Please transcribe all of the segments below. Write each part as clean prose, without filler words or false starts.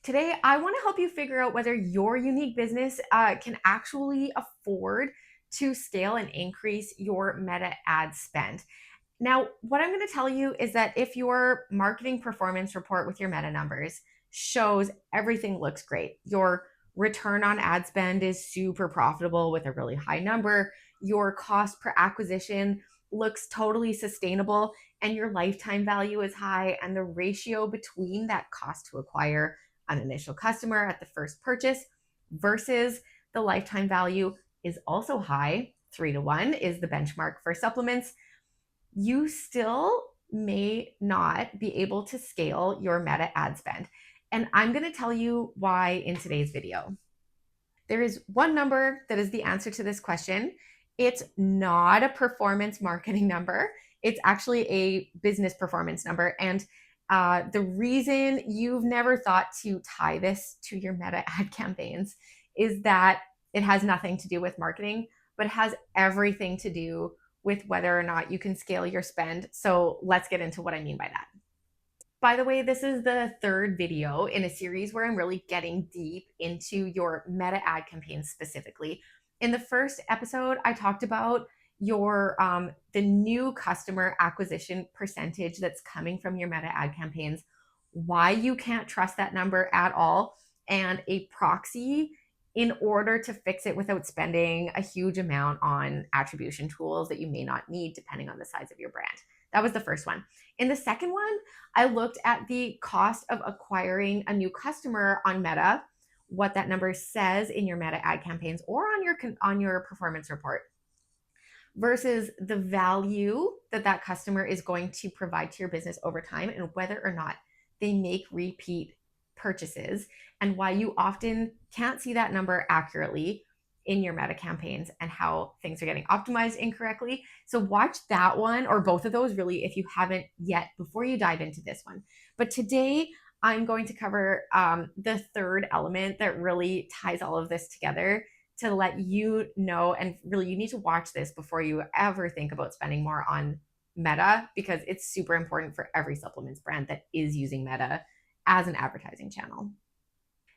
Today, I want to help you figure out whether your unique business can actually afford to scale and increase your Meta ad spend. Now, what I'm going to tell you is that if your marketing performance report with your Meta numbers shows everything looks great, your return on ad spend is super profitable with a really high number, your cost per acquisition looks totally sustainable, and your lifetime value is high, and the ratio between that cost to acquire an initial customer at the first purchase versus the lifetime value is also high, 3 to 1 is the benchmark for supplements, you still may not be able to scale your Meta ad spend. And I'm going to tell you why in today's video. There is one number that is the answer to this question. It's not a performance marketing number. It's actually a business performance number. And the reason you've never thought to tie this to your Meta ad campaigns is that it has nothing to do with marketing, but has everything to do with whether or not you can scale your spend. So let's get into what I mean by that. By the way, this is the third video in a series where I'm really getting deep into your Meta ad campaigns specifically. In the first episode, I talked about your the new customer acquisition percentage that's coming from your Meta ad campaigns, why you can't trust that number at all, and a proxy in order to fix it without spending a huge amount on attribution tools that you may not need depending on the size of your brand. That was the first one. In the second one, I looked at the cost of acquiring a new customer on Meta, what that number says in your Meta ad campaigns or on your performance report versus the value that that customer is going to provide to your business over time and whether or not they make repeat purchases, and why you often can't see that number accurately in your Meta campaigns and how things are getting optimized incorrectly. So watch that one or both of those really if you haven't yet before you dive into this one. But today I'm going to cover the third element that really ties all of this together to let you know, and really you need to watch this before you ever think about spending more on Meta, because it's super important for every supplements brand that is using Meta as an advertising channel.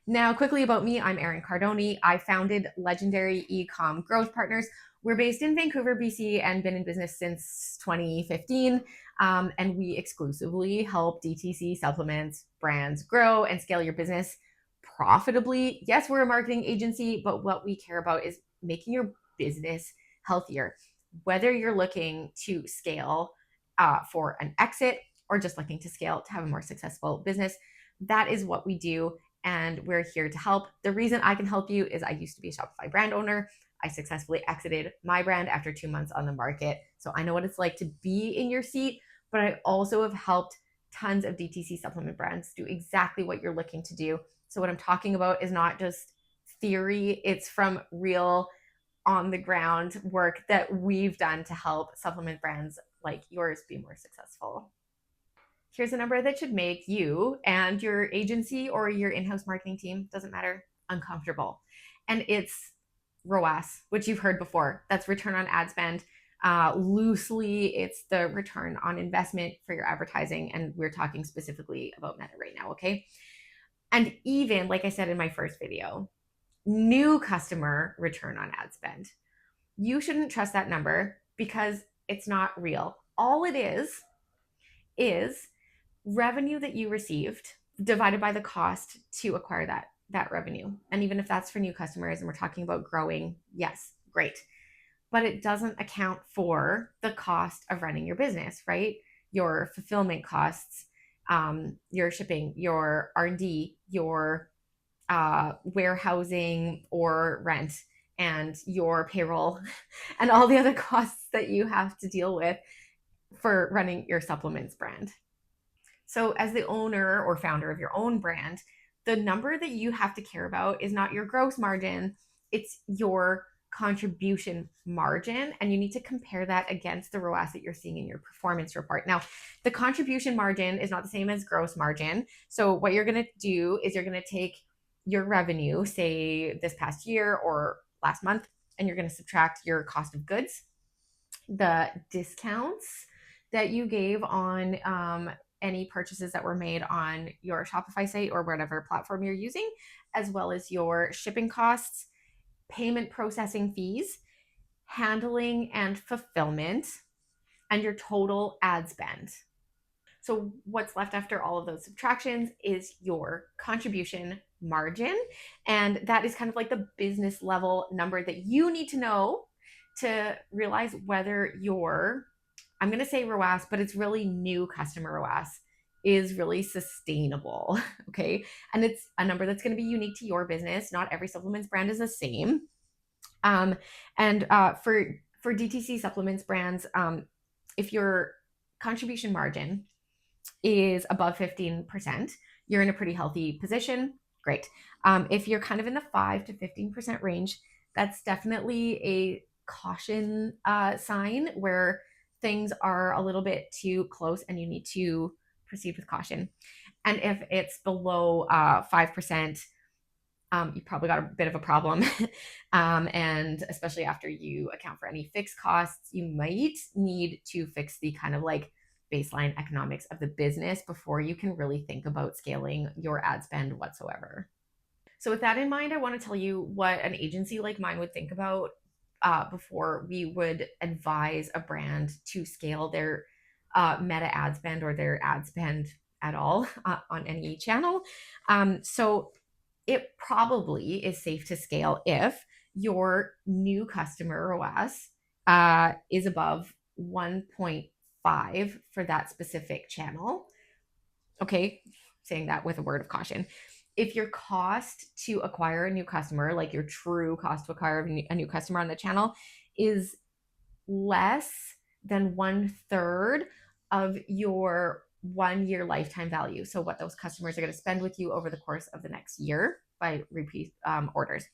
Now, quickly about me, I'm Erin Cardone. I founded Legendary Ecom Growth Partners. We're based in Vancouver, BC, and been in business since 2015. And we exclusively help DTC supplements brands grow and scale your business profitably. Yes, we're a marketing agency, but what we care about is making your business healthier. Whether you're looking to scale for an exit or just looking to scale to have a more successful business, that is what we do. And we're here to help. The reason I can help you is I used to be a Shopify brand owner. I successfully exited my brand after 2 months on the market. So I know what it's like to be in your seat, but I also have helped tons of DTC supplement brands do exactly what you're looking to do. So what I'm talking about is not just theory, it's from real on the ground work that we've done to help supplement brands like yours be more successful. Here's a number that should make you and your agency or your in-house marketing team, doesn't matter, uncomfortable. And it's ROAS, which you've heard before. That's return on ad spend. Loosely, it's the return on investment for your advertising. And we're talking specifically about Meta right now, okay? And even, like I said in my first video, new customer return on ad spend. You shouldn't trust that number because it's not real. All it is revenue that you received divided by the cost to acquire that revenue. And even if that's for new customers and we're talking about growing, yes, great. But it doesn't account for the cost of running your business, right? Your fulfillment costs, your shipping, your R&D, your warehousing or rent, and your payroll, and all the other costs that you have to deal with for running your supplements brand. So as the owner or founder of your own brand, the number that you have to care about is not your gross margin, it's your contribution margin. And you need to compare that against the ROAS that you're seeing in your performance report. Now, the contribution margin is not the same as gross margin. So what you're going to do is you're going to take your revenue, say this past year or last month, and you're going to subtract your cost of goods, the discounts that you gave on any purchases that were made on your Shopify site or whatever platform you're using, as well as your shipping costs, payment processing fees, handling and fulfillment, and your total ad spend. So what's left after all of those subtractions is your contribution margin. And that is kind of like the business level number that you need to know to realize whether your, I'm going to say ROAS, but it's really new customer ROAS, is really sustainable. Okay. And it's a number that's going to be unique to your business. Not every supplements brand is the same. Um, and for DTC supplements brands, if your contribution margin is above 15%, you're in a pretty healthy position. Great. If you're kind of in the 5 to 15% range, that's definitely a caution sign where things are a little bit too close and you need to proceed with caution. And if it's below 5%, you probably got a bit of a problem. And especially after you account for any fixed costs, you might need to fix the kind of like baseline economics of the business before you can really think about scaling your ad spend whatsoever. So, with that in mind, I want to tell you what an agency like mine would think about before we would advise a brand to scale their meta ad spend or their ad spend at all on any channel. So, it probably is safe to scale if your new customer ROAS is above 1.5 for that specific channel. Okay, saying that with a word of caution. If your cost to acquire a new customer, like your true cost to acquire a new customer on the channel, is less than 1/3 of your 1 year lifetime value. So, what those customers are going to spend with you over the course of the next year by repeat orders.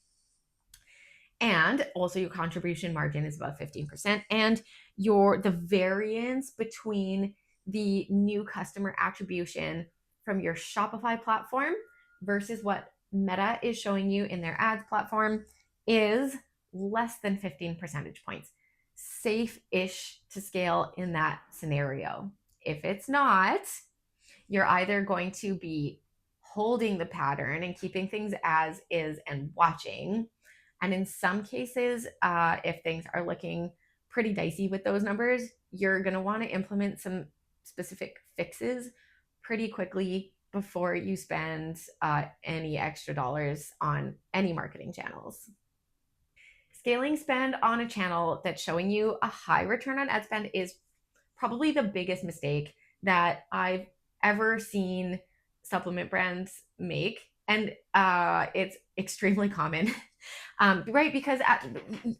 And also your contribution margin is about 15%. And the variance between the new customer attribution from your Shopify platform versus what Meta is showing you in their ads platform is less than 15 percentage points. Safe-ish to scale in that scenario. If it's not, you're either going to be holding the pattern and keeping things as is and watching. And in some cases, if things are looking pretty dicey with those numbers, you're going to want to implement some specific fixes pretty quickly before you spend any extra dollars on any marketing channels. Scaling spend on a channel that's showing you a high return on ad spend is probably the biggest mistake that I've ever seen supplement brands make. And it's extremely common, right? Because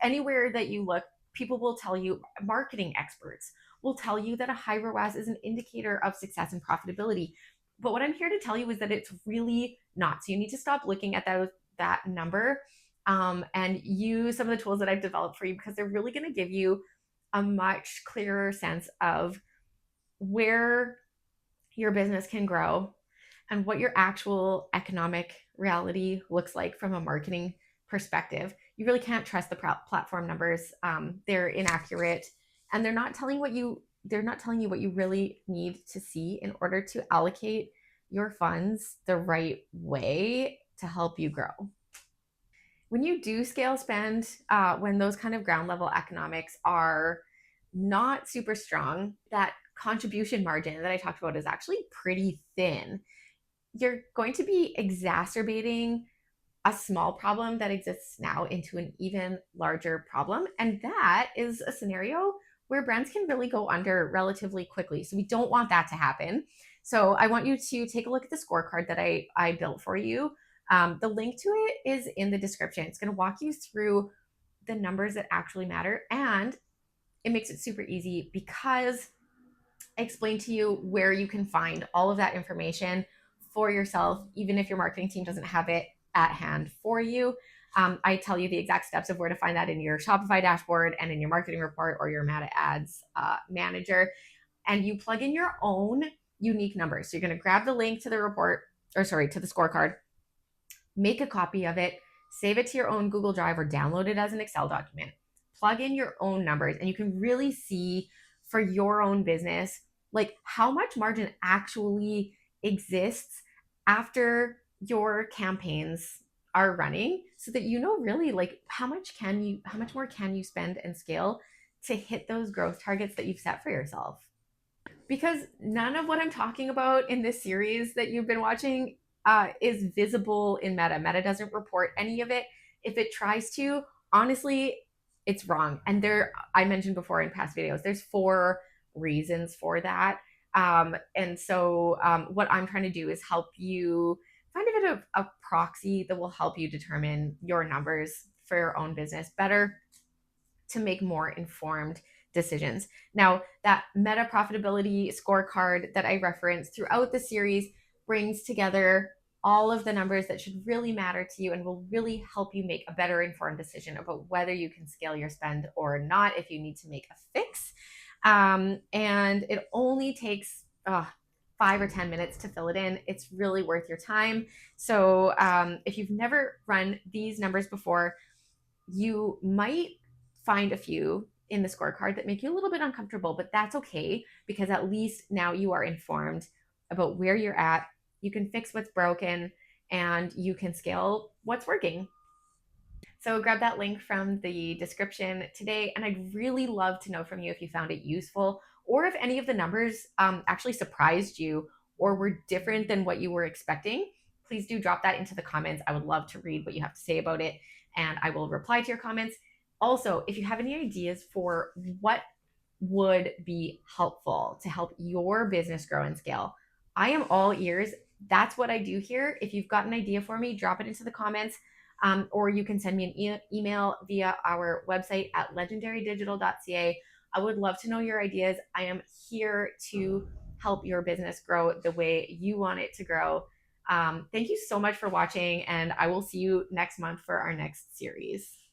anywhere that you look, people will tell you, marketing experts will tell you that a high ROAS is an indicator of success and profitability. But what I'm here to tell you is that it's really not. So you need to stop looking at that number and use some of the tools that I've developed for you, because they're really going to give you a much clearer sense of where your business can grow and what your actual economic reality looks like from a marketing perspective. You really can't trust the platform numbers. They're inaccurate, and they're not telling you what you really need to see in order to allocate your funds the right way to help you grow. When you do scale spend, when those kind of ground level economics are not super strong, that contribution margin that I talked about is actually pretty thin. You're going to be exacerbating a small problem that exists now into an even larger problem. And that is a scenario where brands can really go under relatively quickly. So we don't want that to happen. So I want you to take a look at the scorecard that I built for you. The link to it is in the description. It's going to walk you through the numbers that actually matter, and it makes it super easy because I explain to you where you can find all of that information for yourself, even if your marketing team doesn't have it at hand for you. I tell you the exact steps of where to find that in your Shopify dashboard and in your marketing report or your Meta Ads manager. And you plug in your own unique numbers. So you're going to grab the link to the report, to the scorecard, make a copy of it, save it to your own Google Drive or download it as an Excel document. Plug in your own numbers, and you can really see for your own business like how much margin actually exists after your campaigns are running, so that you know really like how much more can you spend and scale to hit those growth targets that you've set for yourself. Because none of what I'm talking about in this series that you've been watching is visible in Meta. Meta doesn't report any of it. If it tries to, honestly, it's wrong. And I mentioned before in past videos, there's 4 reasons for that. And so, what I'm trying to do is help you find a bit of a proxy that will help you determine your numbers for your own business better, to make more informed decisions. Now, that Meta Profitability Scorecard that I referenced throughout the series brings together all of the numbers that should really matter to you and will really help you make a better informed decision about whether you can scale your spend or not, if you need to make a fix. And it only takes 5 or 10 minutes to fill it in. It's really worth your time. So if you've never run these numbers before, you might find a few in the scorecard that make you a little bit uncomfortable, but that's okay, because at least now you are informed about where you're at. You can fix what's broken and you can scale what's working. So grab that link from the description today. And I'd really love to know from you if you found it useful, or if any of the numbers actually surprised you or were different than what you were expecting. Please do drop that into the comments. I would love to read what you have to say about it, and I will reply to your comments. Also, if you have any ideas for what would be helpful to help your business grow and scale, I am all ears. That's what I do here. If you've got an idea for me, drop it into the comments. Or you can send me an email via our website at legendarydigital.ca. I would love to know your ideas. I am here to help your business grow the way you want it to grow. Thank you so much for watching, and I will see you next month for our next series.